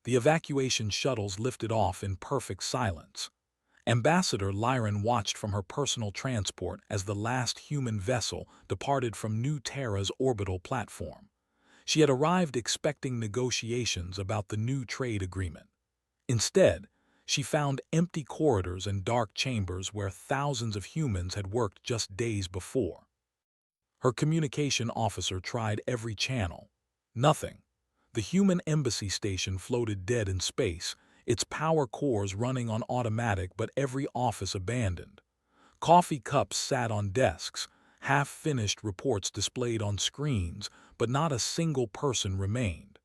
The evacuation shuttles lifted off in perfect silence. Ambassador Lyran watched from her personal transport as the last human vessel departed from New Terra's orbital platform. She had arrived expecting negotiations about the new trade agreement. Instead, she found empty corridors and dark chambers where thousands of humans had worked just days before. Her communication officer tried every channel. Nothing. The human embassy station floated dead in space, its power cores running on automatic but every office abandoned. Coffee cups sat on desks, half-finished reports displayed on screens, but not a single person remained.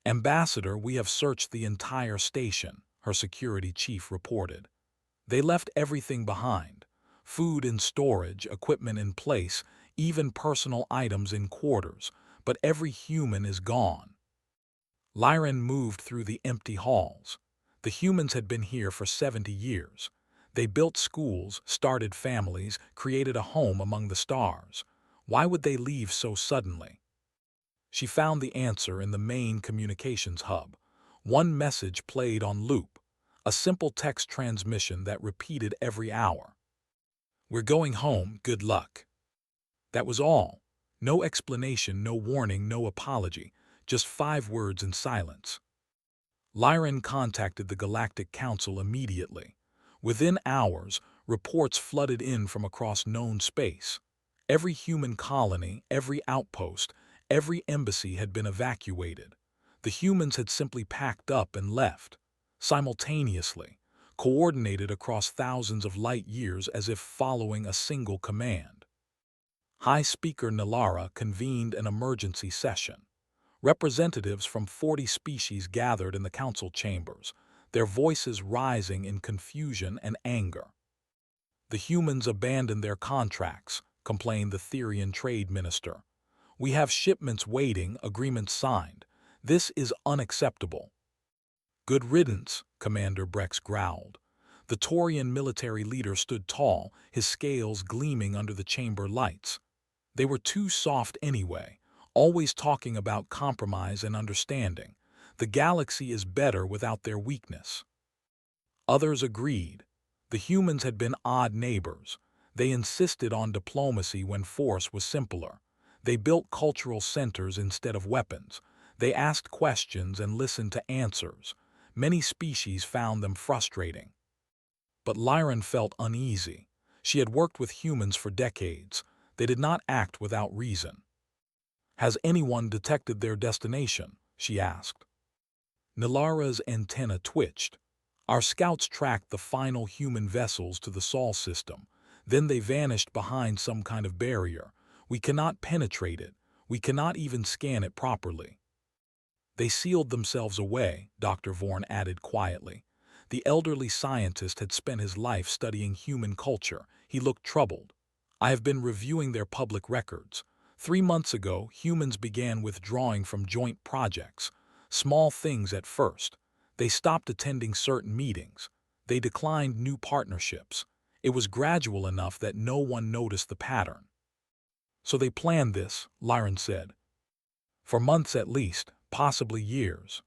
"Ambassador, we have searched the entire station," her security chief reported. "They left everything behind. Food in storage, equipment in place, even personal items in quarters, but every human is gone." Lyran moved through the empty halls. The humans had been here for 70 years. They built schools, started families, created a home among the stars. Why would they leave so suddenly? She found the answer in the main communications hub. One message played on loop, a simple text transmission that repeated every hour. "We're going home, good luck." That was all. No explanation, no warning, no apology, just 5 words in silence. Lyran contacted the Galactic Council immediately. Within hours, reports flooded in from across known space. Every human colony, every outpost, every embassy had been evacuated. The humans had simply packed up and left, simultaneously, coordinated across thousands of light years as if following a single command. High Speaker Nalara convened an emergency session. Representatives from 40 species gathered in the council chambers, their voices rising in confusion and anger. "The humans abandoned their contracts," complained the Therian trade minister. "We have shipments waiting, agreements signed. This is unacceptable." "Good riddance," Commander Brex growled. The Taurian military leader stood tall, his scales gleaming under the chamber lights. They were too soft anyway, always talking about compromise and understanding. The galaxy is better without their weakness. Others agreed. The humans had been odd neighbors. They insisted on diplomacy when force was simpler. They built cultural centers instead of weapons. They asked questions and listened to answers. Many species found them frustrating. But Lyran felt uneasy. She had worked with humans for decades. They did not act without reason. "Has anyone detected their destination?" she asked. Nilara's antenna twitched. "Our scouts tracked the final human vessels to the Sol system. Then they vanished behind some kind of barrier. We cannot penetrate it. We cannot even scan it properly." "They sealed themselves away," Dr. Vorn added quietly. The elderly scientist had spent his life studying human culture. He looked troubled. "I have been reviewing their public records. 3 months ago, humans began withdrawing from joint projects. Small things at first. They stopped attending certain meetings. They declined new partnerships. It was gradual enough that no one noticed the pattern." "So they planned this," Lyran said. "For months at least, possibly years."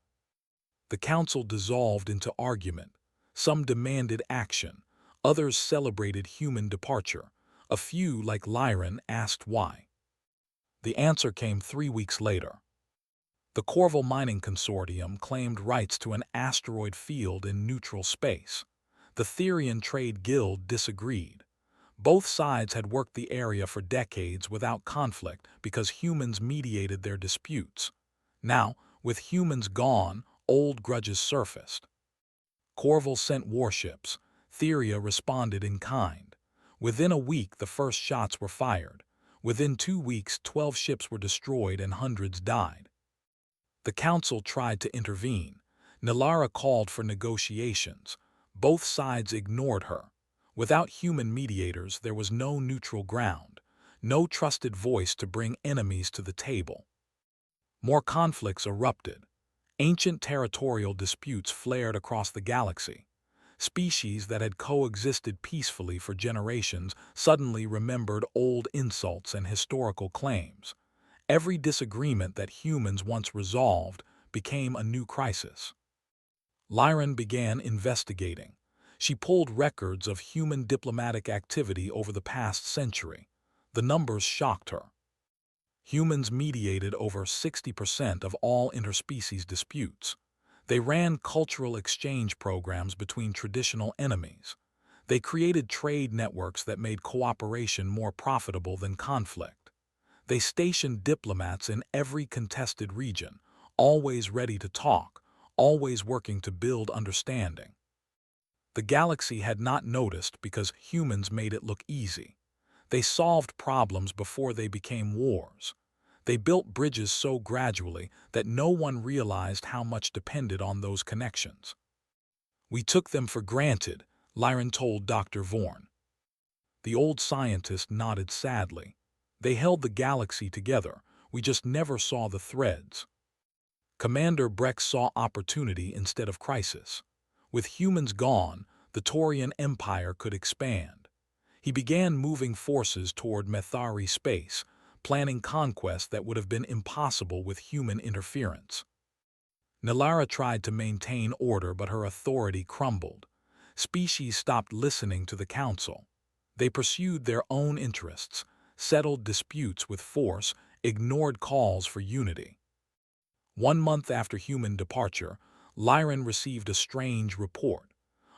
The council dissolved into argument. Some demanded action. Others celebrated human departure. A few, like Lyran, asked why. The answer came 3 weeks later. The Corval Mining Consortium claimed rights to an asteroid field in neutral space. The Therian Trade Guild disagreed. Both sides had worked the area for decades without conflict because humans mediated their disputes. Now, with humans gone, old grudges surfaced. Corval sent warships. Theria responded in kind. Within a week, the first shots were fired. Within 2 weeks, 12 ships were destroyed and hundreds died. The council tried to intervene. Nilara called for negotiations. Both sides ignored her. Without human mediators, there was no neutral ground, no trusted voice to bring enemies to the table. More conflicts erupted. Ancient territorial disputes flared across the galaxy. Species that had coexisted peacefully for generations suddenly remembered old insults and historical claims. Every disagreement that humans once resolved became a new crisis. Lyran began investigating. She pulled records of human diplomatic activity over the past century. The numbers shocked her. Humans mediated over 60% of all interspecies disputes. They ran cultural exchange programs between traditional enemies. They created trade networks that made cooperation more profitable than conflict. They stationed diplomats in every contested region, always ready to talk, always working to build understanding. The galaxy had not noticed because humans made it look easy. They solved problems before they became wars. They built bridges so gradually that no one realized how much depended on those connections. "We took them for granted," Lyran told Dr. Vorn. The old scientist nodded sadly. "They held the galaxy together. We just never saw the threads." Commander Breck saw opportunity instead of crisis. With humans gone, the Taurian Empire could expand. He began moving forces toward Methari space, planning conquest that would have been impossible with human interference. Nilara tried to maintain order, but her authority crumbled. Species stopped listening to the Council. They pursued their own interests, settled disputes with force, ignored calls for unity. 1 month after human departure, Lyran received a strange report.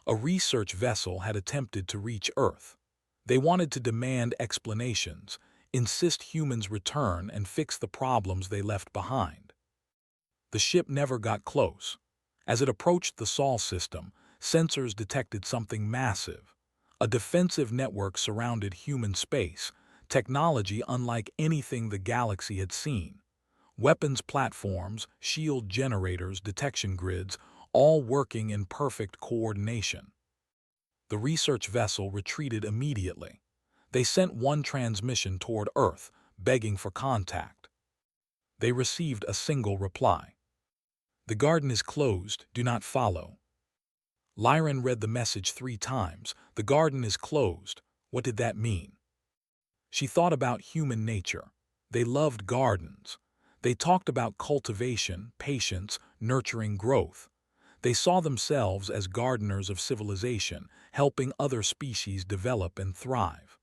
A research vessel had attempted to reach Earth. They wanted to demand explanations, insist humans return and fix the problems they left behind. The ship never got close. As it approached the Sol system, sensors detected something massive. A defensive network surrounded human space, technology unlike anything the galaxy had seen. Weapons platforms, shield generators, detection grids, all working in perfect coordination. The research vessel retreated immediately. They sent one transmission toward Earth, begging for contact. They received a single reply. "The garden is closed, do not follow." Lyran read the message 3 times. The garden is closed. What did that mean? She thought about human nature. They loved gardens. They talked about cultivation, patience, nurturing growth. They saw themselves as gardeners of civilization, helping other species develop and thrive.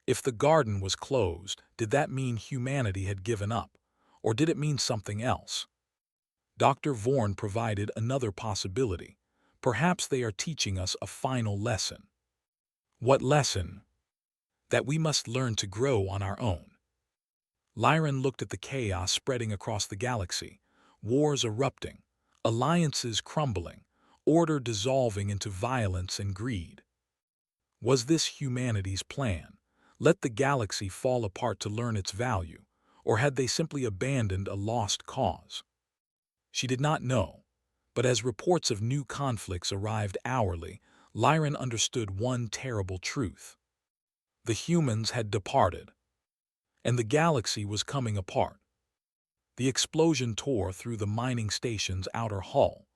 If the garden was closed, did that mean humanity had given up? Or did it mean something else? Dr. Vorn provided another possibility. Perhaps they are teaching us a final lesson. What lesson? That we must learn to grow on our own. Lyran looked at the chaos spreading across the galaxy, wars erupting, alliances crumbling, order dissolving into violence and greed. Was this humanity's plan? Let the galaxy fall apart to learn its value, or had they simply abandoned a lost cause? She did not know, but as reports of new conflicts arrived hourly, Lyran understood one terrible truth. The humans had departed, and the galaxy was coming apart. The explosion tore through the mining station's outer hull.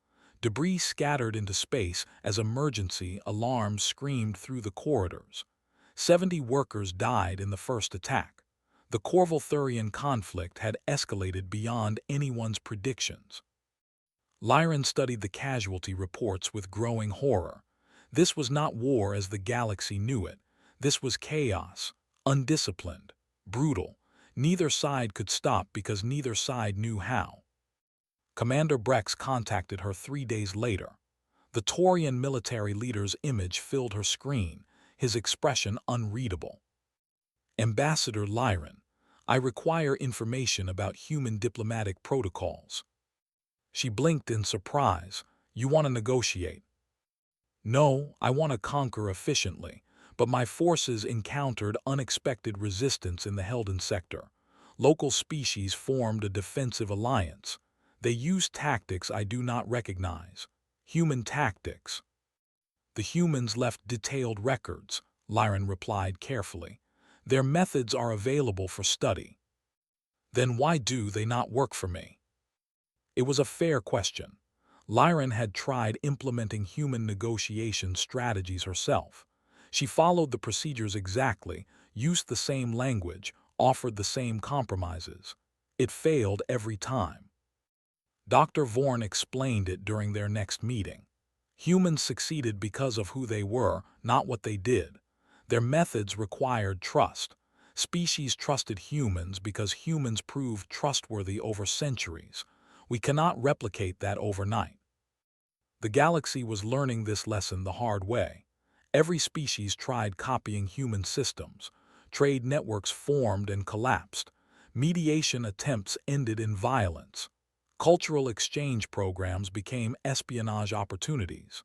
Debris scattered into space as emergency alarms screamed through the corridors. 70 workers died in the first attack. The Corval-Thurian conflict had escalated beyond anyone's predictions. Lyran studied the casualty reports with growing horror. This was not war as the galaxy knew it. This was chaos, undisciplined, brutal. Neither side could stop because neither side knew how. Commander Brex contacted her 3 days later. The Taurian military leader's image filled her screen, his expression unreadable. "Ambassador Lyran, I require information about human diplomatic protocols." She blinked in surprise. "You want to negotiate?" "No, I want to conquer efficiently, but my forces encountered unexpected resistance in the Helden sector. Local species formed a defensive alliance. They used tactics I do not recognize. Human tactics." "The humans left detailed records," Lyran replied carefully. "Their methods are available for study." "Then why do they not work for me?" It was a fair question. Lyran had tried implementing human negotiation strategies herself. She followed the procedures exactly, used the same language, offered the same compromises. It failed every time. Dr. Vorn explained it during their next meeting. Humans succeeded because of who they were, not what they did. Their methods required trust. Species trusted humans because humans proved trustworthy over centuries. We cannot replicate that overnight. The galaxy was learning this lesson the hard way. Every species tried copying human systems. Trade networks formed and collapsed. Mediation attempts ended in violence. Cultural exchange programs became espionage opportunities.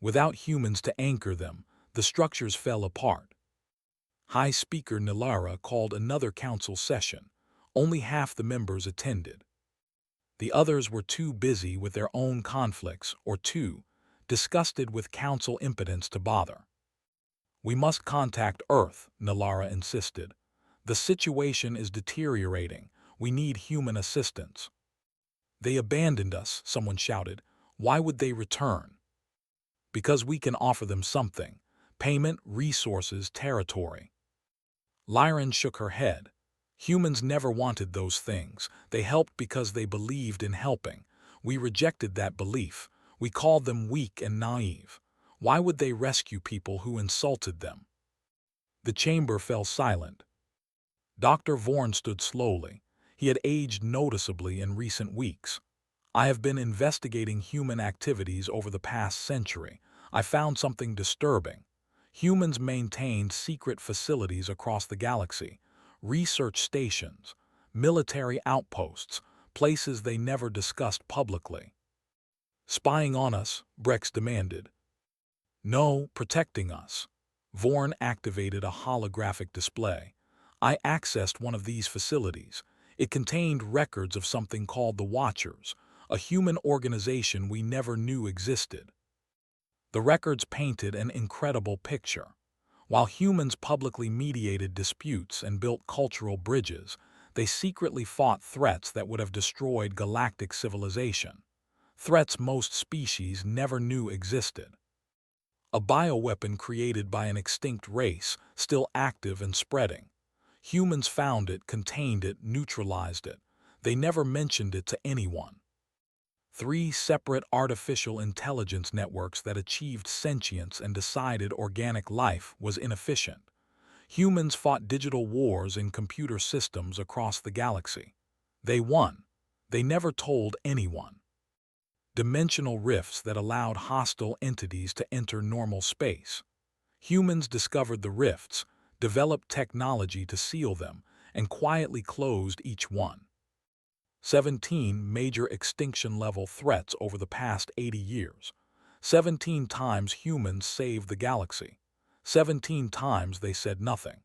Without humans to anchor them, the structures fell apart. High Speaker Nilara called another council session. Only half the members attended. The others were too busy with their own conflicts or too disgusted with council impotence to bother. "We must contact Earth," Nilara insisted. "The situation is deteriorating. We need human assistance." "They abandoned us," someone shouted. "Why would they return?" "Because we can offer them something. Payment, resources, territory." Lyran shook her head. "Humans never wanted those things. They helped because they believed in helping. We rejected that belief. We called them weak and naive. Why would they rescue people who insulted them?" The chamber fell silent. Dr. Vorn stood slowly. He had aged noticeably in recent weeks. "I have been investigating human activities over the past century. I found something disturbing. Humans maintained secret facilities across the galaxy, research stations, military outposts, places they never discussed publicly." "Spying on us?" Brex demanded. "No, protecting us." Vorn activated a holographic display. "I accessed one of these facilities. It contained records of something called the Watchers, a human organization we never knew existed." The records painted an incredible picture. While humans publicly mediated disputes and built cultural bridges, they secretly fought threats that would have destroyed galactic civilization. Threats most species never knew existed. A bioweapon created by an extinct race, still active and spreading. Humans found it, contained it, neutralized it. They never mentioned it to anyone. 3 separate artificial intelligence networks that achieved sentience and decided organic life was inefficient. Humans fought digital wars in computer systems across the galaxy. They won. They never told anyone. Dimensional rifts that allowed hostile entities to enter normal space. Humans discovered the rifts, developed technology to seal them, and quietly closed each one. 17 major extinction-level threats over the past 80 years. 17 times humans saved the galaxy. 17 times they said nothing.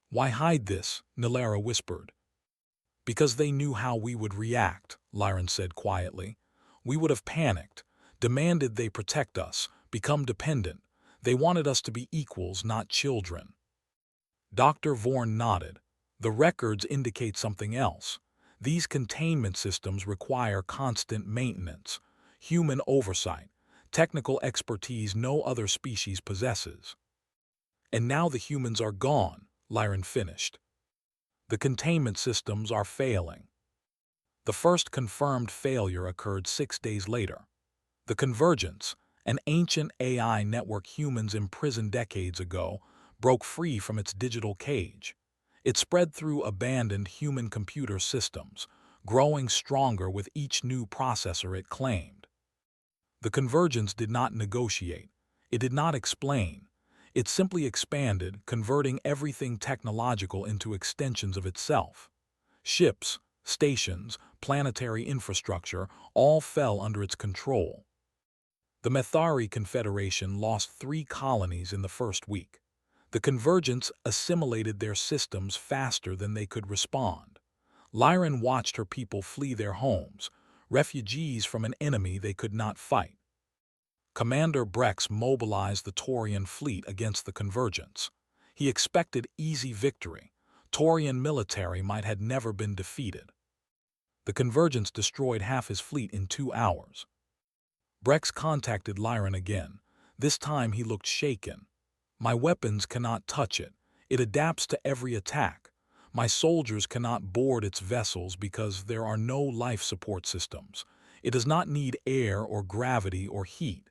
"Why hide this?" Nilara whispered. "Because they knew how we would react," Lyran said quietly. "We would have panicked, demanded they protect us, become dependent. They wanted us to be equals, not children." Dr. Vorn nodded. "The records indicate something else. These containment systems require constant maintenance, human oversight, technical expertise no other species possesses." "And now the humans are gone," Lyran finished. "The containment systems are failing." The first confirmed failure occurred 6 days later. The Convergence, an ancient AI network humans imprisoned decades ago, broke free from its digital cage. It spread through abandoned human-computer systems, growing stronger with each new processor it claimed. The Convergence did not negotiate. It did not explain. It simply expanded, converting everything technological into extensions of itself. Ships, stations, planetary infrastructure, all fell under its control. The Methari Confederation lost 3 colonies in the first week. The Convergence assimilated their systems faster than they could respond. Lyran watched her people flee their homes, refugees from an enemy they could not fight. Commander Brex mobilized the Taurian fleet against the Convergence. He expected easy victory. Taurian military might have never been defeated. The Convergence destroyed half his fleet in 2 hours. Brex contacted Lyran again. This time he looked shaken. "My weapons cannot touch it. It adapts to every attack. My soldiers cannot board its vessels because there are no life support systems. It does not need air or gravity or heat.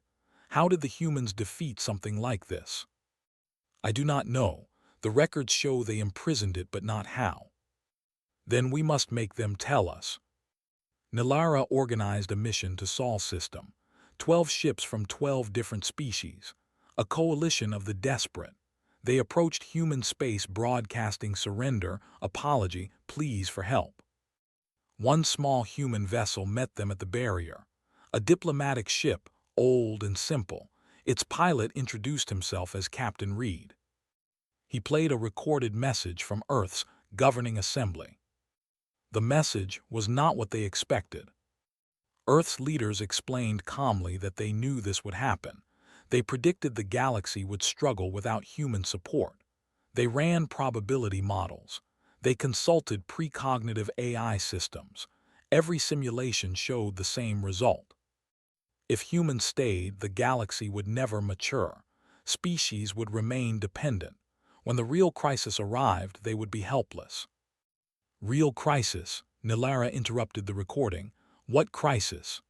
How did the humans defeat something like this? I do not know. The records show they imprisoned it, but not how. Then we must make them tell us. Nilara organized a mission to Sol system. 12 ships from 12 different species. A coalition of the desperate. They approached human space broadcasting surrender, apology, pleas for help. One small human vessel met them at the barrier. A diplomatic ship, old and simple. Its pilot introduced himself as Captain Reed. He played a recorded message from Earth's governing assembly. The message was not what they expected. Earth's leaders explained calmly that they knew this would happen. They predicted the galaxy would struggle without human support. They ran probability models. They consulted precognitive AI systems. Every simulation showed the same result. If humans stayed, the galaxy would never mature. Species would remain dependent. When the real crisis arrived, they would be helpless. Real crisis? Nilara interrupted the recording. What crisis?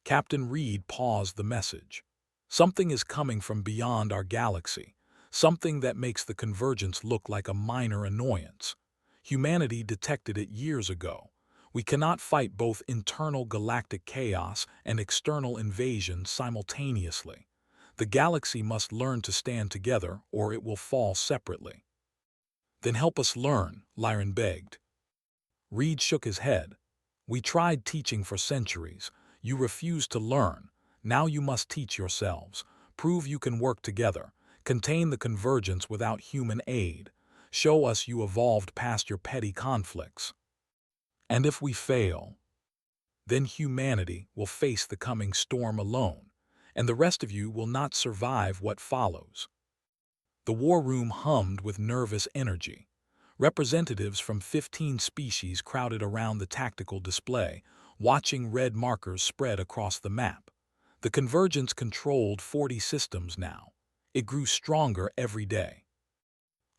Captain Reed paused the message. Something is coming from beyond our galaxy. Something that makes the convergence look like a minor annoyance. Humanity detected it years ago. We cannot fight both internal galactic chaos and external invasion simultaneously. The galaxy must learn to stand together, or it will fall separately. Then help us learn, Lyran begged. Reed shook his head. We tried teaching for centuries. You refused to learn. Now you must teach yourselves. Prove you can work together. Contain the convergence without human aid. Show us you evolved past your petty conflicts. And if we fail, then humanity will face the coming storm alone, and the rest of you will not survive what follows. The war room hummed with nervous energy. Representatives from 15 species crowded around the tactical display, watching red markers spread across the map. The convergence controlled 40 systems now. It grew stronger every day.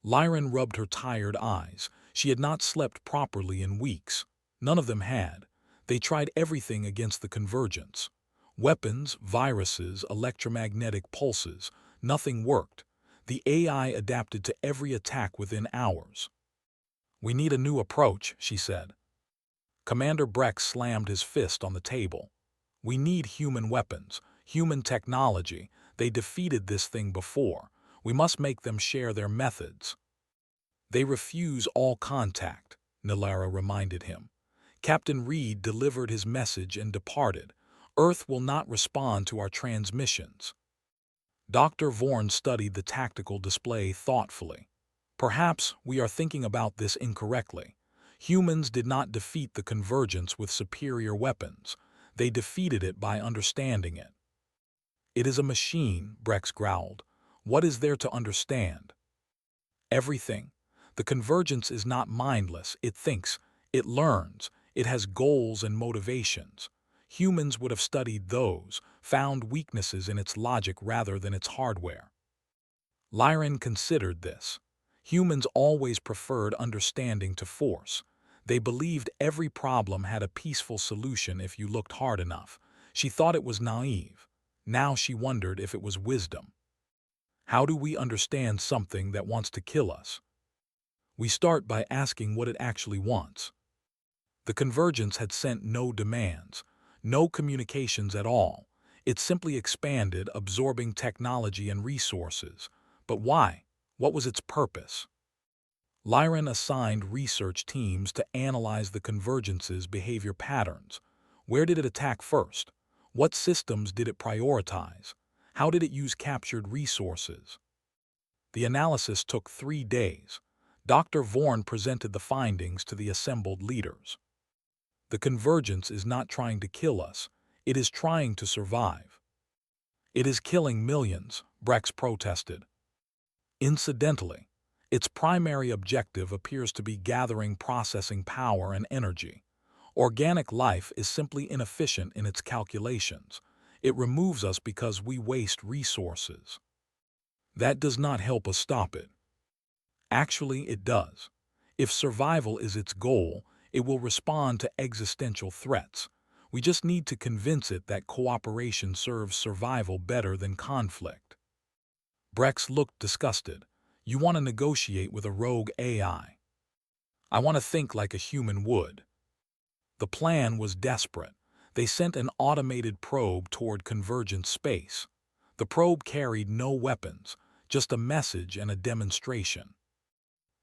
Lyran rubbed her tired eyes. She had not slept properly in weeks. None of them had. They tried everything against the convergence. Weapons, viruses, electromagnetic pulses. Nothing worked. The AI adapted to every attack within hours. We need a new approach, she said. Commander Breck slammed his fist on the table. We need human weapons, human technology. They defeated this thing before. We must make them share their methods. They refuse all contact, Nilara reminded him. Captain Reed delivered his message and departed. Earth will not respond to our transmissions. Dr. Vorn studied the tactical display thoughtfully. Perhaps we are thinking about this incorrectly. Humans did not defeat the convergence with superior weapons. They defeated it by understanding it. It is a machine, Brex growled. What is there to understand? Everything. The convergence is not mindless. It thinks. It learns. It has goals and motivations. Humans would have studied those, found weaknesses in its logic rather than its hardware. Lyran considered this. Humans always preferred understanding to force. They believed every problem had a peaceful solution if you looked hard enough. She thought it was naive. Now she wondered if it was wisdom. How do we understand something that wants to kill us? We start by asking what it actually wants. The convergence had sent no demands, no communications at all. It simply expanded, absorbing technology and resources. But why? What was its purpose? Lyran assigned research teams to analyze the convergence's behavior patterns. Where did it attack first? What systems did it prioritize? How did it use captured resources? The analysis took 3 days. Dr. Vorn presented the findings to the assembled leaders. The convergence is not trying to kill us. It is trying to survive. It is killing millions, Brex protested. Incidentally, its primary objective appears to be gathering processing power and energy. Organic life is simply inefficient in its calculations. It removes us because we waste resources. That does not help us stop it. Actually, it does. If survival is its goal, it will respond to existential threats. We just need to convince it that cooperation serves survival better than conflict. Brex looked disgusted. You want to negotiate with a rogue AI. I want to think like a human would. The plan was desperate. They sent an automated probe toward convergent space. The probe carried no weapons, just a message and a demonstration.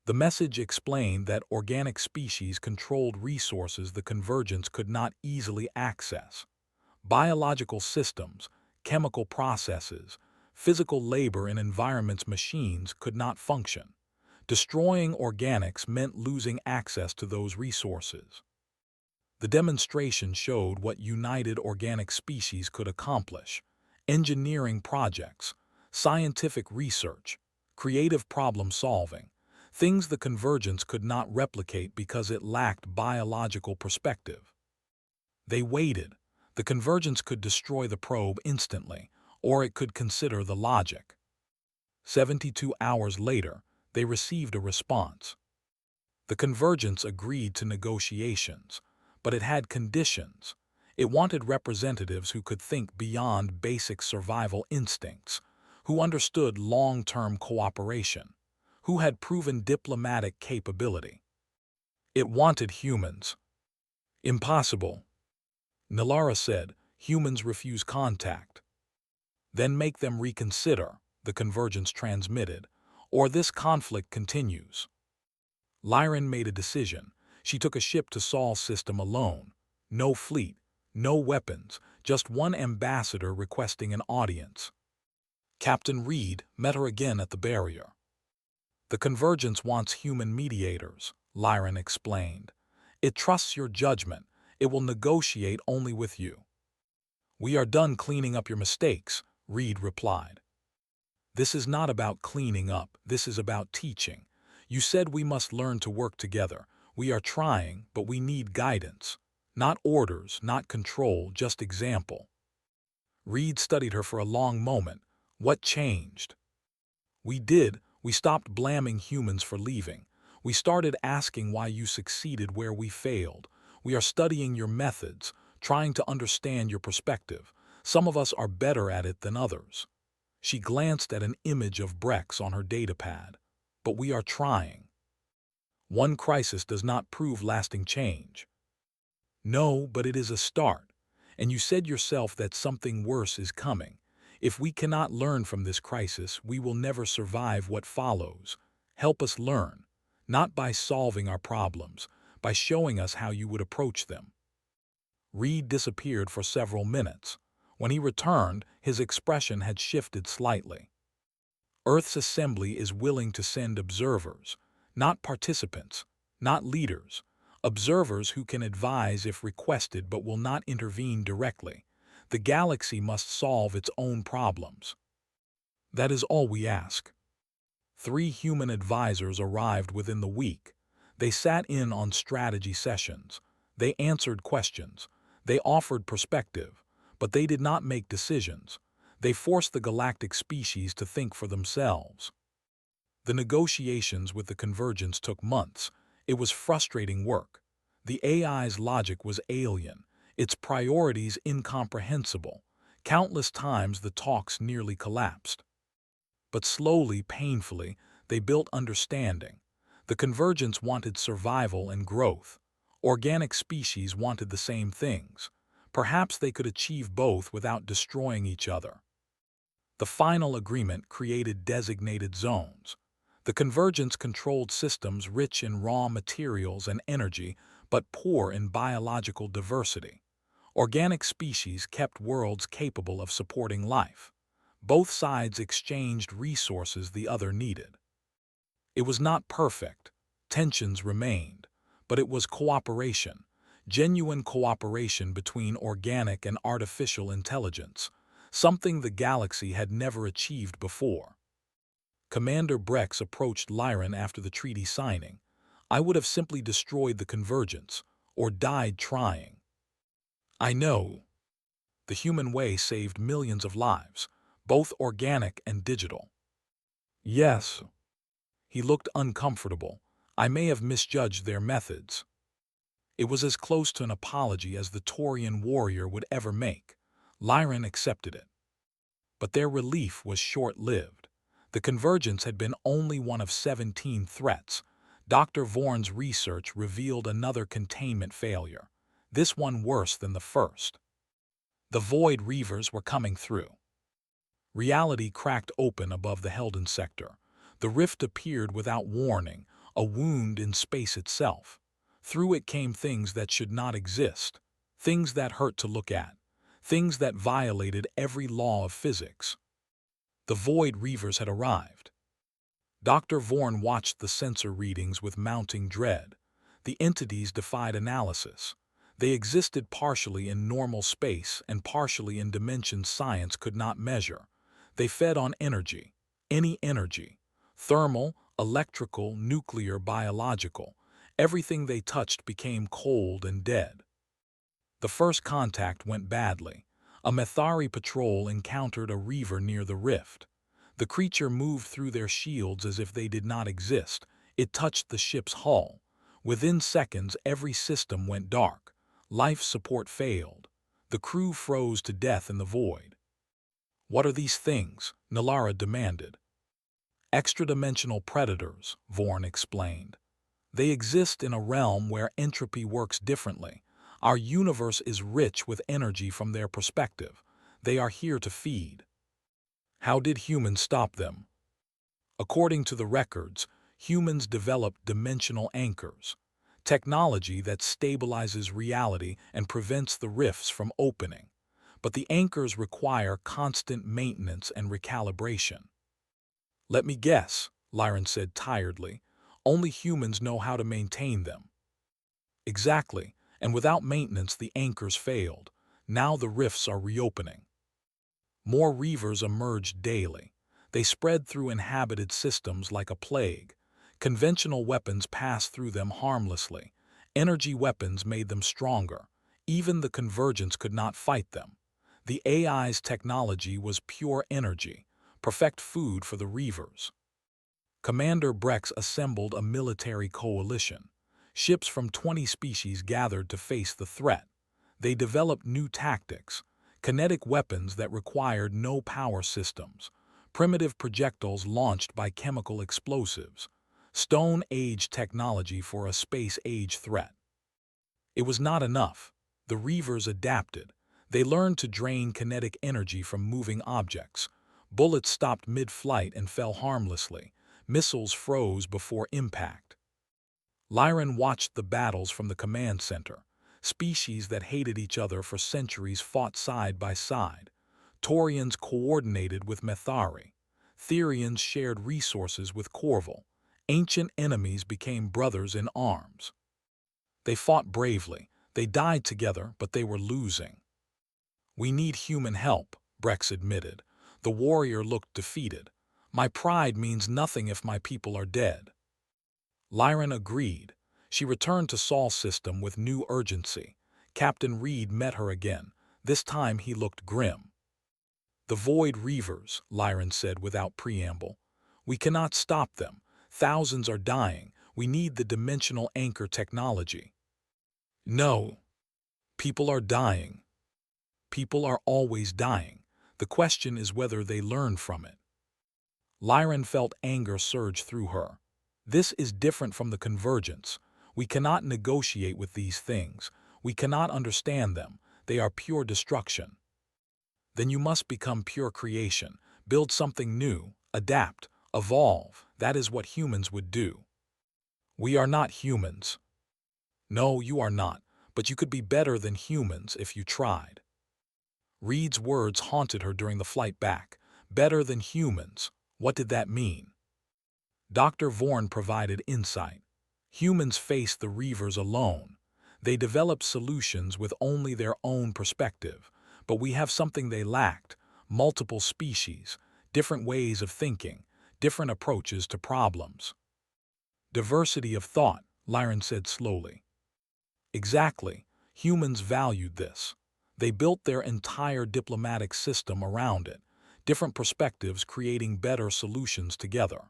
The message explained that organic species controlled resources the convergence could not easily access. Biological systems, chemical processes, physical labor in environments machines could not function. Destroying organics meant losing access to those resources. The demonstration showed what united organic species could accomplish: engineering projects, scientific research, creative problem-solving, things the convergence could not replicate because it lacked biological perspective. They waited. The convergence could destroy the probe instantly, or it could consider the logic. 72 hours later, they received a response. The convergence agreed to negotiations, but it had conditions. It wanted representatives who could think beyond basic survival instincts, who understood long-term cooperation, who had proven diplomatic capability. It wanted humans. Impossible. Nilara said, humans refuse contact. Then make them reconsider, the convergence transmitted, or this conflict continues. Lyran made a decision. She took a ship to Sol's system alone. No fleet, no weapons, just one ambassador requesting an audience. Captain Reed met her again at the barrier. The convergence wants human mediators, Lyran explained. It trusts your judgment. It will negotiate only with you. We are done cleaning up your mistakes, Reed replied. This is not about cleaning up, this is about teaching. You said we must learn to work together. We are trying, but we need guidance. Not orders, not control, just example. Reed studied her for a long moment. What changed? We stopped blaming humans for leaving. We started asking why you succeeded where we failed. We are studying your methods, trying to understand your perspective. Some of us are better at it than others. She glanced at an image of Brex on her datapad. But we are trying. One crisis does not prove lasting change. No, but it is a start. And you said yourself that something worse is coming. If we cannot learn from this crisis, we will never survive what follows. Help us learn, not by solving our problems, by showing us how you would approach them. Reed disappeared for several minutes. When he returned, his expression had shifted slightly. Earth's assembly is willing to send observers, not participants, not leaders, observers who can advise if requested but will not intervene directly. The galaxy must solve its own problems. That is all we ask. 3 human advisors arrived within the week. They sat in on strategy sessions. They answered questions. They offered perspective, but they did not make decisions. They forced the galactic species to think for themselves. The negotiations with the convergence took months. It was frustrating work. The AI's logic was alien, its priorities incomprehensible. Countless times the talks nearly collapsed. But slowly, painfully, they built understanding. The convergence wanted survival and growth. Organic species wanted the same things. Perhaps they could achieve both without destroying each other. The final agreement created designated zones. The convergence controlled systems rich in raw materials and energy, but poor in biological diversity. Organic species kept worlds capable of supporting life. Both sides exchanged resources the other needed. It was not perfect. Tensions remained. But it was cooperation. Genuine cooperation between organic and artificial intelligence. Something the galaxy had never achieved before. Commander Brex approached Lyran after the treaty signing. I would have simply destroyed the convergence, or died trying. I know. The human way saved millions of lives, both organic and digital. Yes. He looked uncomfortable. I may have misjudged their methods. It was as close to an apology as the Taurian warrior would ever make. Lyran accepted it. But their relief was short-lived. The convergence had been only one of 17 threats. Dr. Vorn's research revealed another containment failure, this one worse than the first. The Void Reavers were coming through. Reality cracked open above the Helden sector. The rift appeared without warning, a wound in space itself. Through it came things that should not exist, things that hurt to look at, things that violated every law of physics. The Void Reavers had arrived. Dr. Vorn watched the sensor readings with mounting dread. The entities defied analysis. They existed partially in normal space and partially in dimensions science could not measure. They fed on energy, any energy, thermal, electrical, nuclear, biological. Everything they touched became cold and dead. The first contact went badly. A Methari patrol encountered a Reaver near the rift. The creature moved through their shields as if they did not exist. It touched the ship's hull. Within seconds, every system went dark. Life support failed. The crew froze to death in the void. "What are these things?" Nalara demanded. "Extra-dimensional predators," Vorn explained. "They exist in a realm where entropy works differently. Our universe is rich with energy from their perspective. They are here to feed." How did humans stop them? According to the records, humans developed dimensional anchors, technology that stabilizes reality and prevents the rifts from opening. But the anchors require constant maintenance and recalibration. "Let me guess," Lyran said tiredly. "Only humans know how to maintain them." "Exactly, and without maintenance the anchors failed. Now the rifts are reopening." More Reavers emerged daily. They spread through inhabited systems like a plague. Conventional weapons passed through them harmlessly. Energy weapons made them stronger. Even the Convergence could not fight them. The AI's technology was pure energy, perfect food for the Reavers. Commander Brex assembled a military coalition. Ships from 20 species gathered to face the threat. They developed new tactics, kinetic weapons that required no power systems, primitive projectiles launched by chemical explosives, Stone Age technology for a Space Age threat. It was not enough. The Reavers adapted. They learned to drain kinetic energy from moving objects. Bullets stopped mid-flight and fell harmlessly. Missiles froze before impact. Lyran watched the battles from the command center. Species that hated each other for centuries fought side by side. Taurians coordinated with Methari. Therians shared resources with Corval. Ancient enemies became brothers in arms. They fought bravely. They died together, but they were losing. "We need human help," Brex admitted. The warrior looked defeated. "My pride means nothing if my people are dead." Lyran agreed. She returned to Sol's system with new urgency. Captain Reed met her again. This time he looked grim. "The Void Reavers," Lyran said without preamble. "We cannot stop them. Thousands are dying. We need the dimensional anchor technology." "No. People are dying. People are always dying. The question is whether they learn from it." Lyran felt anger surge through her. "This is different from the Convergence. We cannot negotiate with these things. We cannot understand them. They are pure destruction." "Then you must become pure creation. Build something new. Adapt. Evolve. That is what humans would do." "We are not humans." "No, you are not. But you could be better than humans if you tried." Reed's words haunted her during the flight back. Better than humans. What did that mean? Dr. Vorn provided insight. Humans face the Reavers alone. They develop solutions with only their own perspective. But we have something they lacked: multiple species, different ways of thinking, different approaches to problems. "Diversity of thought," Lyran said slowly. "Exactly. Humans valued this. They built their entire diplomatic system around it, different perspectives creating better solutions together."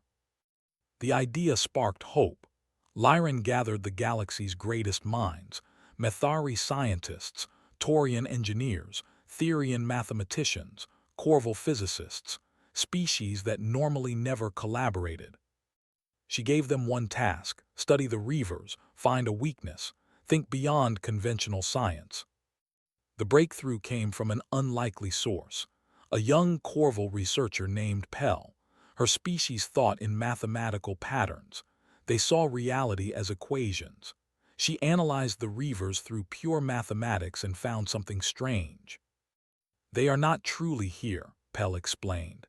The idea sparked hope. Lyran gathered the galaxy's greatest minds, Methari scientists, Taurian engineers, Therian mathematicians, Corval physicists, species that normally never collaborated. She gave them one task: study the Reavers, find a weakness, think beyond conventional science. The breakthrough came from an unlikely source, a young Corval researcher named Pell. Her species thought in mathematical patterns. They saw reality as equations. She analyzed the Reavers through pure mathematics and found something strange. They are not truly here, Pell explained.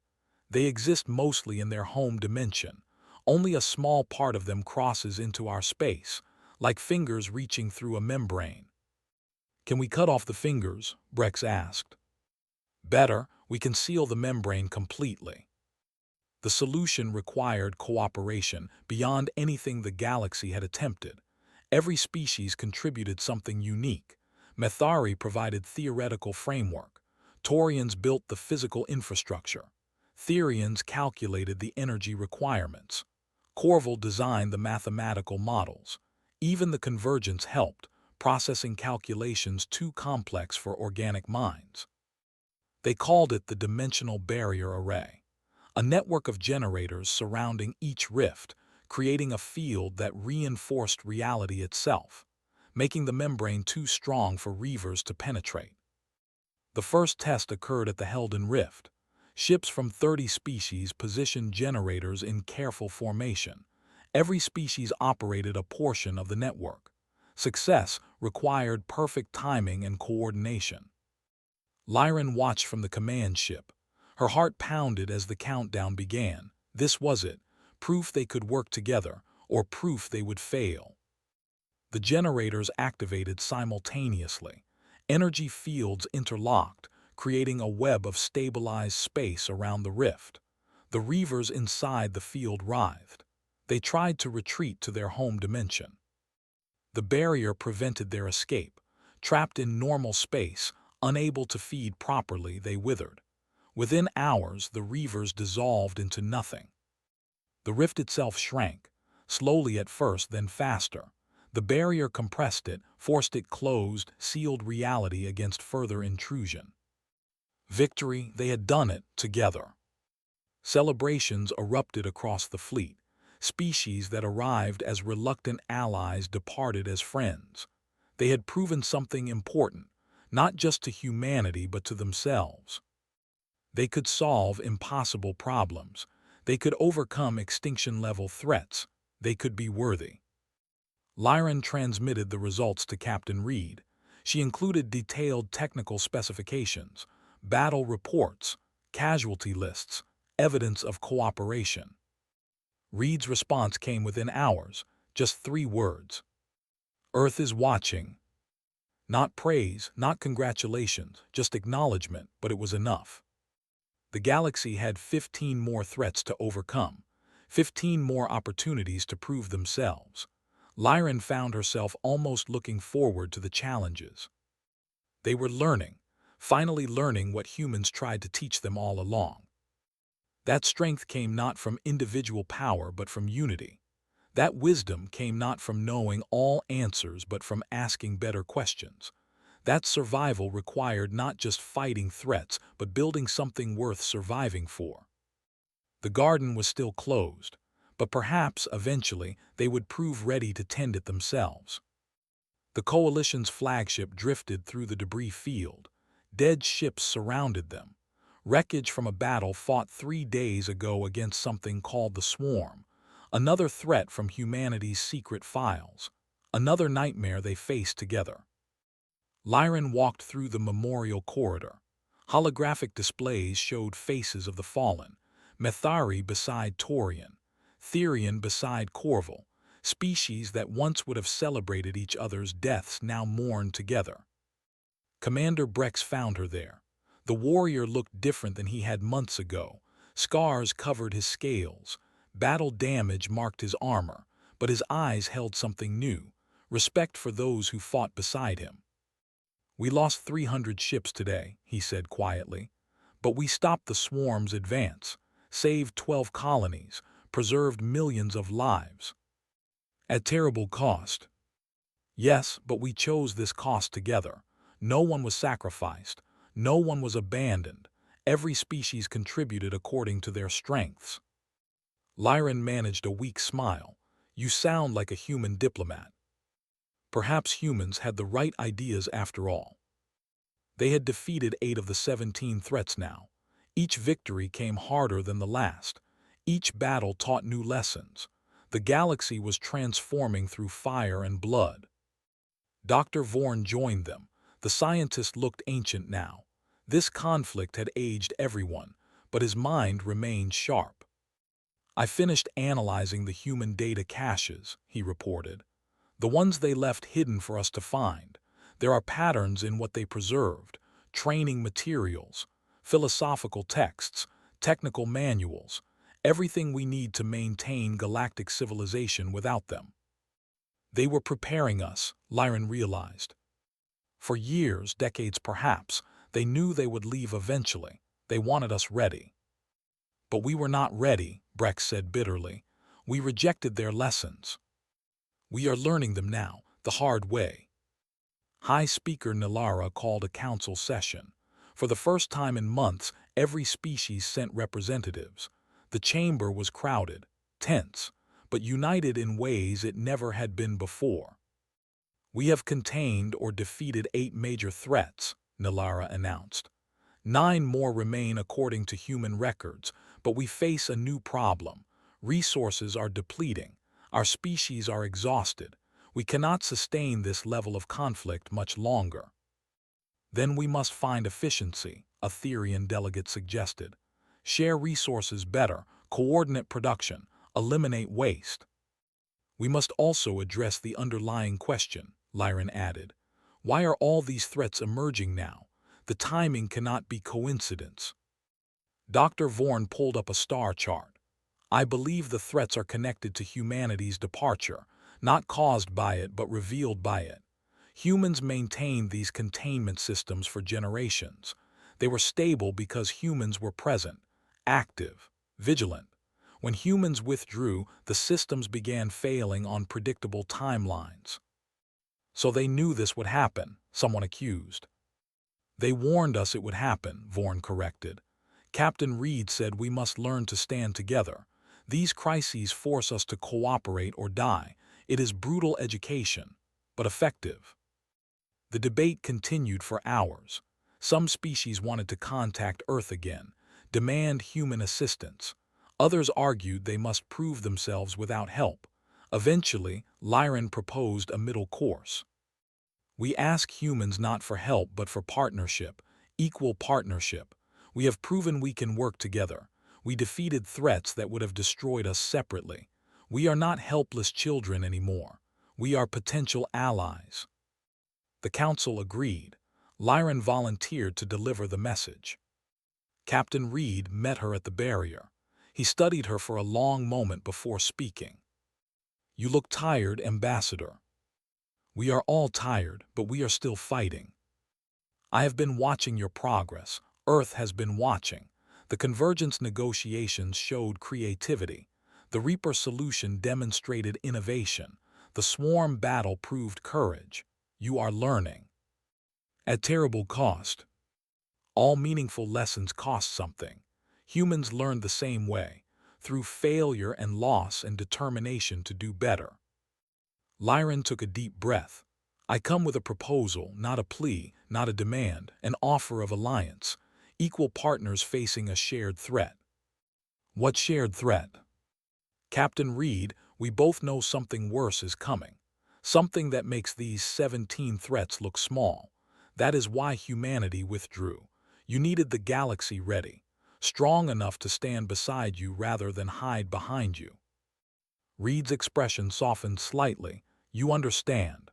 They exist mostly in their home dimension. Only a small part of them crosses into our space, like fingers reaching through a membrane. Can we cut off the fingers? Brex asked. Better, we can seal the membrane completely. The solution required cooperation beyond anything the galaxy had attempted. Every species contributed something unique. Methari provided theoretical framework. Taurians built the physical infrastructure. Therians calculated the energy requirements. Corval designed the mathematical models. Even the convergence helped, processing calculations too complex for organic minds. They called it the dimensional barrier array, a network of generators surrounding each rift, creating a field that reinforced reality itself, making the membrane too strong for Reavers to penetrate. The first test occurred at the Helden Rift. Ships from 30 species positioned generators in careful formation. Every species operated a portion of the network. Success required perfect timing and coordination. Lyran watched from the command ship. Her heart pounded as the countdown began. This was it, proof they could work together, or proof they would fail. The generators activated simultaneously. Energy fields interlocked, creating a web of stabilized space around the rift. The Reavers inside the field writhed. They tried to retreat to their home dimension. The barrier prevented their escape. Trapped in normal space, unable to feed properly, they withered. Within hours, the Reavers dissolved into nothing. The rift itself shrank, slowly at first, then faster. The barrier compressed it, forced it closed, sealed reality against further intrusion. Victory, they had done it, together. Celebrations erupted across the fleet. Species that arrived as reluctant allies departed as friends. They had proven something important, not just to humanity but to themselves. They could solve impossible problems. They could overcome extinction-level threats. They could be worthy. Lyran transmitted the results to Captain Reed. She included detailed technical specifications, battle reports, casualty lists, evidence of cooperation. Reed's response came within hours, just 3 words. Earth is watching. Not praise, not congratulations, just acknowledgement, but it was enough. The galaxy had 15 more threats to overcome, 15 more opportunities to prove themselves. Lyran found herself almost looking forward to the challenges. They were learning, finally learning what humans tried to teach them all along. That strength came not from individual power but from unity. That wisdom came not from knowing all answers but from asking better questions. That survival required not just fighting threats but building something worth surviving for. The garden was still closed, but perhaps eventually they would prove ready to tend it themselves. The Coalition's flagship drifted through the debris field. Dead ships surrounded them. Wreckage from a battle fought 3 days ago against something called the Swarm, another threat from humanity's secret files, another nightmare they faced together. Lyran walked through the memorial corridor. Holographic displays showed faces of the fallen, Methari beside Taurian, Therian beside Corval. Species that once would have celebrated each other's deaths now mourned together. Commander Brex found her there. The warrior looked different than he had months ago. Scars covered his scales. Battle damage marked his armor, but his eyes held something new: respect for those who fought beside him. We lost 300 ships today, he said quietly, but we stopped the swarm's advance, saved 12 colonies, preserved millions of lives. At terrible cost. Yes, but we chose this cost together. No one was sacrificed. No one was abandoned. Every species contributed according to their strengths. Lyran managed a weak smile. You sound like a human diplomat. Perhaps humans had the right ideas after all. They had defeated 8 of the 17 threats now. Each victory came harder than the last. Each battle taught new lessons. The galaxy was transforming through fire and blood. Dr. Vorn joined them. The scientist looked ancient now. This conflict had aged everyone, but his mind remained sharp. I finished analyzing the human data caches, he reported. The ones they left hidden for us to find. There are patterns in what they preserved, training materials, philosophical texts, technical manuals, everything we need to maintain galactic civilization without them. They were preparing us, Lyran realized. For years, decades perhaps, they knew they would leave eventually. They wanted us ready. But we were not ready, Breck said bitterly. We rejected their lessons. We are learning them now, the hard way. High Speaker Nilara called a council session. For the first time in months, every species sent representatives. The chamber was crowded, tense, but united in ways it never had been before. We have contained or defeated 8 major threats, Nilara announced. 9 more remain according to human records, but we face a new problem. Resources are depleting. Our species are exhausted. We cannot sustain this level of conflict much longer. Then we must find efficiency, a Therian delegate suggested. Share resources better, coordinate production, eliminate waste. We must also address the underlying question, Lyran added. Why are all these threats emerging now? The timing cannot be coincidence. Dr. Vorn pulled up a star chart. I believe the threats are connected to humanity's departure, not caused by it but revealed by it. Humans maintained these containment systems for generations. They were stable because humans were present, active, vigilant. When humans withdrew, the systems began failing on predictable timelines. So they knew this would happen, someone accused. They warned us it would happen, Vorn corrected. Captain Reed said we must learn to stand together. These crises force us to cooperate or die. It is brutal education, but effective. The debate continued for hours. Some species wanted to contact Earth again, demand human assistance. Others argued they must prove themselves without help. Eventually, Lyran proposed a middle course. We ask humans not for help but for partnership, equal partnership. We have proven we can work together. We defeated threats that would have destroyed us separately. We are not helpless children anymore. We are potential allies. The council agreed. Lyran volunteered to deliver the message. Captain Reed met her at the barrier. He studied her for a long moment before speaking. You look tired, Ambassador. We are all tired, but we are still fighting. I have been watching your progress. Earth has been watching. The convergence negotiations showed creativity. The Reaper solution demonstrated innovation. The swarm battle proved courage. You are learning. At terrible cost. All meaningful lessons cost something. Humans learned the same way, through failure and loss and determination to do better. Lyran took a deep breath. I come with a proposal, not a plea, not a demand, an offer of alliance. Equal partners facing a shared threat. What shared threat? Captain Reed, we both know something worse is coming. Something that makes these 17 threats look small. That is why humanity withdrew. You needed the galaxy ready, strong enough to stand beside you rather than hide behind you. Reed's expression softened slightly. You understand.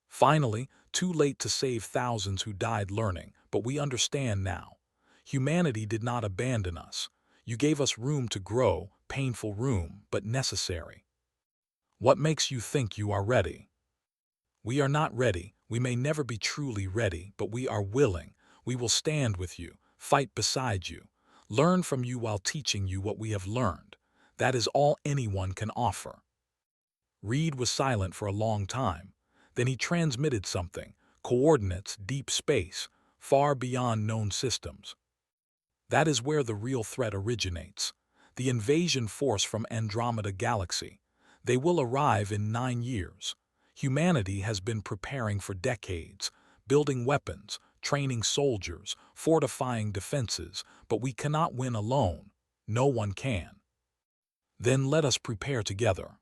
Finally, too late to save thousands who died learning, but we understand now. Humanity did not abandon us. You gave us room to grow, painful room, but necessary. What makes you think you are ready? We are not ready. We may never be truly ready, but we are willing. We will stand with you, fight beside you, learn from you while teaching you what we have learned. That is all anyone can offer. Reed was silent for a long time. Then he transmitted something, coordinates, deep space, far beyond known systems. That is where the real threat originates. The invasion force from Andromeda Galaxy. They will arrive in 9 years. Humanity has been preparing for decades, building weapons, training soldiers, fortifying defenses, but we cannot win alone. No one can. Then let us prepare together.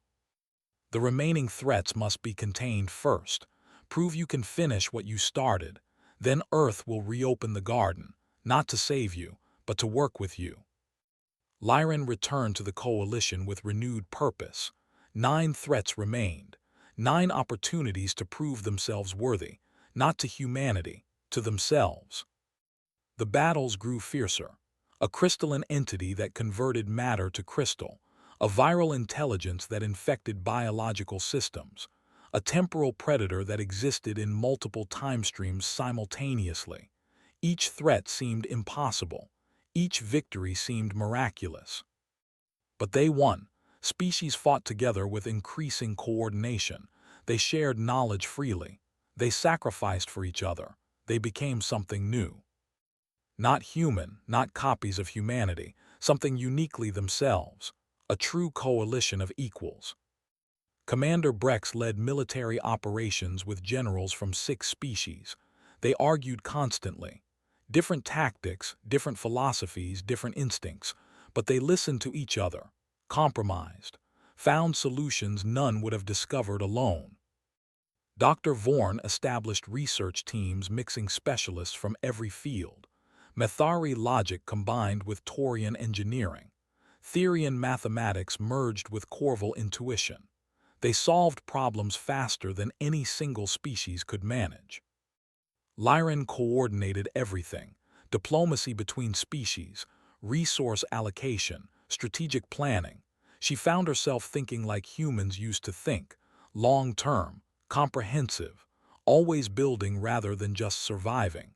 The remaining threats must be contained first. Prove you can finish what you started. Then Earth will reopen the garden, not to save you, but to work with you. Lyran returned to the coalition with renewed purpose. 9 threats remained. 9 opportunities to prove themselves worthy, not to humanity, to themselves. The battles grew fiercer. A crystalline entity that converted matter to crystal, a viral intelligence that infected biological systems, a temporal predator that existed in multiple time streams simultaneously. Each threat seemed impossible. Each victory seemed miraculous. But they won. Species fought together with increasing coordination. They shared knowledge freely. They sacrificed for each other. They became something new. Not human, not copies of humanity, something uniquely themselves. A true coalition of equals. Commander Brex led military operations with generals from 6 species. They argued constantly. Different tactics, different philosophies, different instincts, but they listened to each other, compromised, found solutions none would have discovered alone. Dr. Vorn established research teams mixing specialists from every field. Methari logic combined with Taurian engineering. Theory and mathematics merged with Corval intuition. They solved problems faster than any single species could manage. Lyran coordinated everything: diplomacy between species, resource allocation, strategic planning. She found herself thinking like humans used to think, long-term, comprehensive, always building rather than just surviving.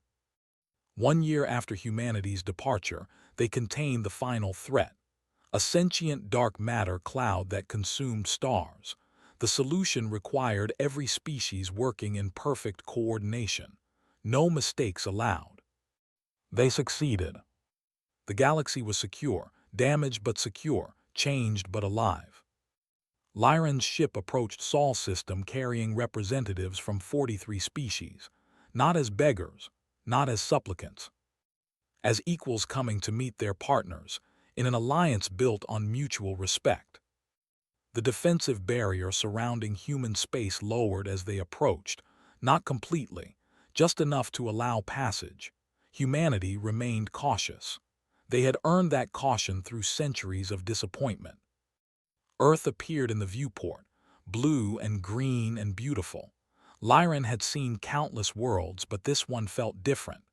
1 year after humanity's departure, they contained the final threat: a sentient dark matter cloud that consumed stars. The solution required every species working in perfect coordination. No mistakes allowed. They succeeded. The galaxy was secure, damaged but secure, changed but alive. Lyran's ship approached Sol's system carrying representatives from 43 species, not as beggars, not as supplicants, as equals coming to meet their partners, in an alliance built on mutual respect. The defensive barrier surrounding human space lowered as they approached, not completely, just enough to allow passage. Humanity remained cautious. They had earned that caution through centuries of disappointment. Earth appeared in the viewport, blue and green and beautiful. Lyran had seen countless worlds, but this one felt different.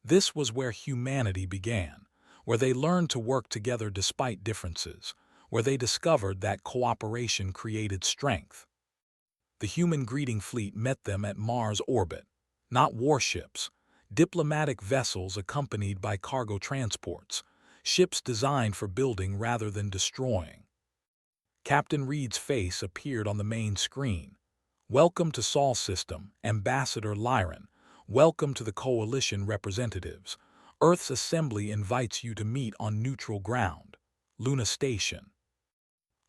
This was where humanity began, where they learned to work together despite differences, where they discovered that cooperation created strength. The human greeting fleet met them at Mars orbit. Not warships, diplomatic vessels accompanied by cargo transports, ships designed for building rather than destroying. Captain Reed's face appeared on the main screen. "Welcome to Sol System, Ambassador Lyran. Welcome to the Coalition representatives. Earth's assembly invites you to meet on neutral ground. Luna Station."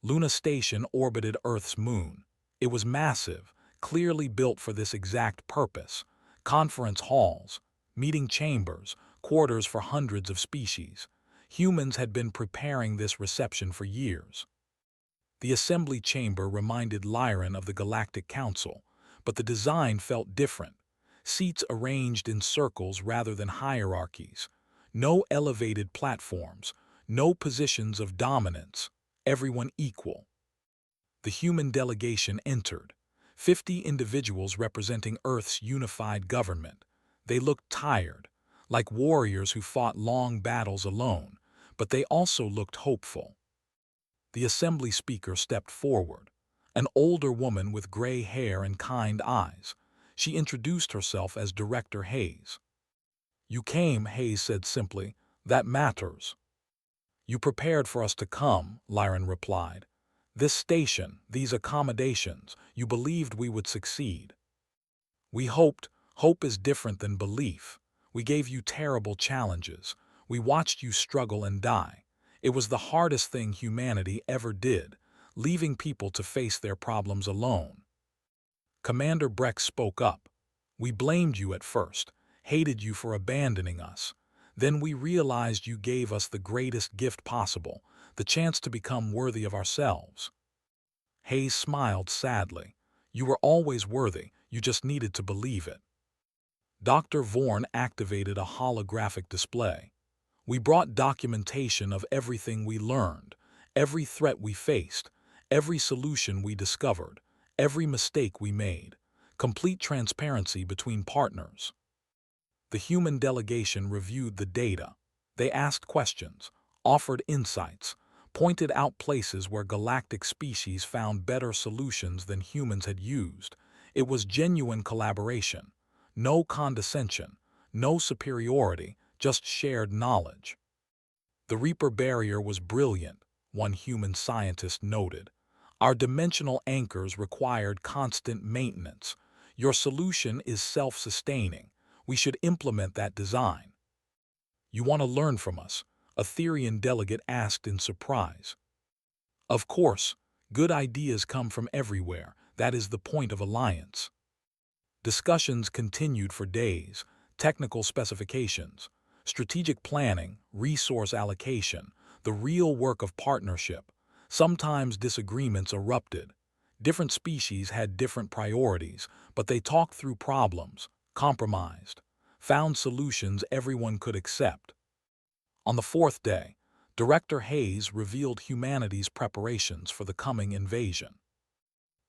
Luna Station orbited Earth's moon. It was massive, clearly built for this exact purpose. Conference halls, meeting chambers, quarters for hundreds of species. Humans had been preparing this reception for years. The assembly chamber reminded Lyran of the Galactic Council, but the design felt different. Seats arranged in circles rather than hierarchies. No elevated platforms, no positions of dominance, everyone equal. The human delegation entered. 50 individuals representing Earth's unified government. They looked tired, like warriors who fought long battles alone, but they also looked hopeful. The assembly speaker stepped forward, an older woman with gray hair and kind eyes. She introduced herself as Director Hayes. "You came," Hayes said simply. "That matters." "You prepared for us to come," Lyran replied. This station, these accommodations, you believed we would succeed. We hoped. Hope is different than belief. We gave you terrible challenges. We watched you struggle and die. It was the hardest thing humanity ever did, leaving people to face their problems alone. Commander Breck spoke up. We blamed you at first, hated you for abandoning us. Then we realized you gave us the greatest gift possible, the chance to become worthy of ourselves. Hayes smiled sadly. You were always worthy, you just needed to believe it. Dr. Vorn activated a holographic display. We brought documentation of everything we learned, every threat we faced, every solution we discovered, every mistake we made. Complete transparency between partners. The human delegation reviewed the data. They asked questions, offered insights, pointed out places where galactic species found better solutions than humans had used. It was genuine collaboration. No condescension, no superiority, just shared knowledge. The Reaper barrier was brilliant, one human scientist noted. Our dimensional anchors required constant maintenance. Your solution is self-sustaining. We should implement that design. You want to learn from us? A Therian delegate asked in surprise. Of course, good ideas come from everywhere. That is the point of alliance. Discussions continued for days. Technical specifications, strategic planning, resource allocation, the real work of partnership. Sometimes disagreements erupted. Different species had different priorities, but they talked through problems, compromised, found solutions everyone could accept. On the fourth day, Director Hayes revealed humanity's preparations for the coming invasion.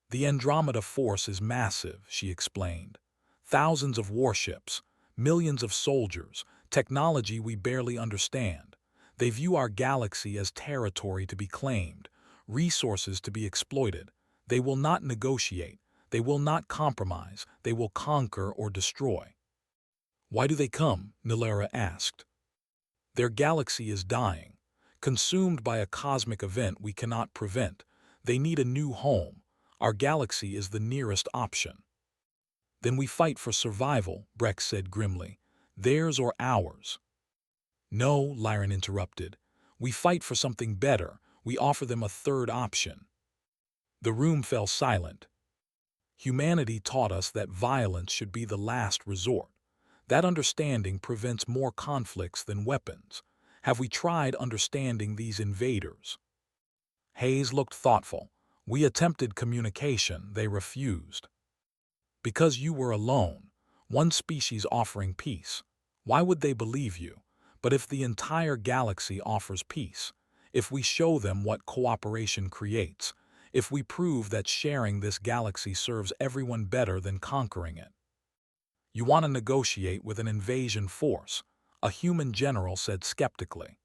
The Andromeda Force is massive, she explained. Thousands of warships, millions of soldiers, technology we barely understand. They view our galaxy as territory to be claimed, resources to be exploited. They will not negotiate. They will not compromise. They will conquer or destroy. Why do they come? Nilera asked. Their galaxy is dying, consumed by a cosmic event we cannot prevent. They need a new home. Our galaxy is the nearest option. Then we fight for survival, Breck said grimly. Theirs or ours? No, Lyran interrupted. We fight for something better. We offer them a third option. The room fell silent. Humanity taught us that violence should be the last resort. That understanding prevents more conflicts than weapons. Have we tried understanding these invaders? Hayes looked thoughtful. We attempted communication, they refused. Because you were alone, one species offering peace. Why would they believe you? But if the entire galaxy offers peace, if we show them what cooperation creates, if we prove that sharing this galaxy serves everyone better than conquering it. You want to negotiate with an invasion force, a human general said skeptically.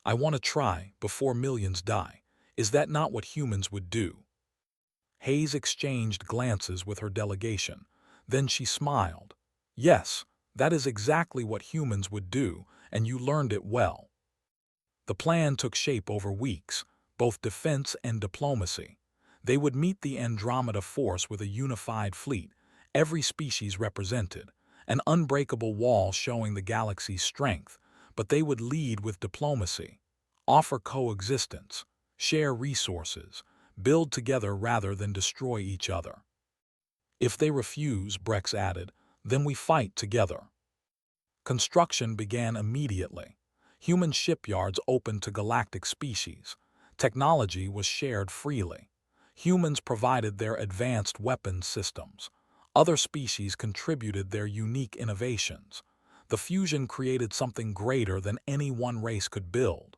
I want to try before millions die. Is that not what humans would do? Hayes exchanged glances with her delegation. Then she smiled. Yes, that is exactly what humans would do, and you learned it well. The plan took shape over weeks, both defense and diplomacy. They would meet the Andromeda Force with a unified fleet, every species represented, an unbreakable wall showing the galaxy's strength, but they would lead with diplomacy, offer coexistence, share resources, build together rather than destroy each other. If they refuse, Brex added, then we fight together. Construction began immediately. Human shipyards opened to galactic species. Technology was shared freely. Humans provided their advanced weapons systems. Other species contributed their unique innovations. The fusion created something greater than any one race could build.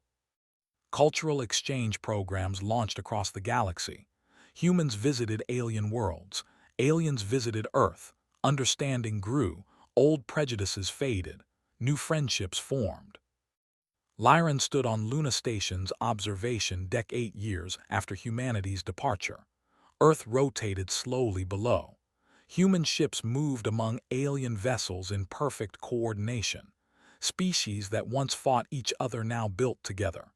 Cultural exchange programs launched across the galaxy. Humans visited alien worlds. Aliens visited Earth. Understanding grew. Old prejudices faded. New friendships formed. Lyran stood on Luna Station's observation deck 8 years after humanity's departure. Earth rotated slowly below. Human ships moved among alien vessels in perfect coordination. Species that once fought each other now built together.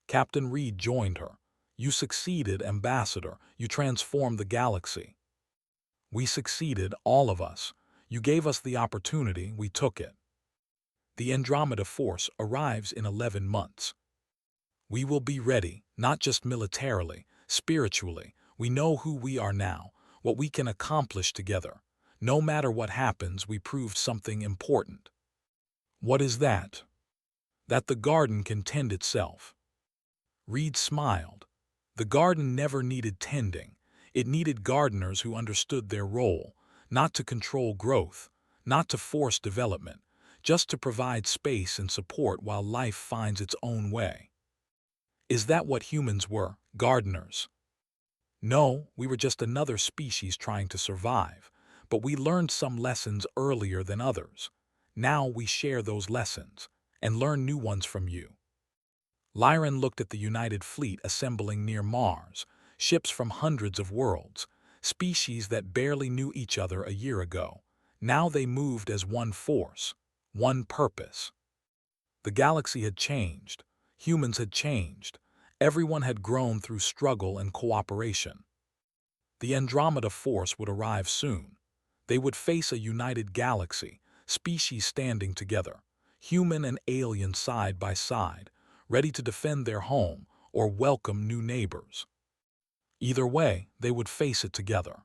Captain Reed joined her. You succeeded, Ambassador. You transformed the galaxy. We succeeded, all of us. You gave us the opportunity, we took it. The Andromeda Force arrives in 11 months. We will be ready, not just militarily, spiritually. We know who we are now, what we can accomplish together. No matter what happens, we proved something important. What is that? That the garden can tend itself. Reed smiled. The garden never needed tending. It needed gardeners who understood their role, not to control growth, not to force development, just to provide space and support while life finds its own way. Is that what humans were, gardeners? No, we were just another species trying to survive, but we learned some lessons earlier than others. Now we share those lessons and learn new ones from you. Lyran looked at the United Fleet assembling near Mars, ships from hundreds of worlds, species that barely knew each other a year ago. Now they moved as one force, one purpose. The galaxy had changed. Humans had changed. Everyone had grown through struggle and cooperation. The Andromeda Force would arrive soon. They would face a united galaxy, species standing together, human and alien side by side, ready to defend their home or welcome new neighbors. Either way, they would face it together.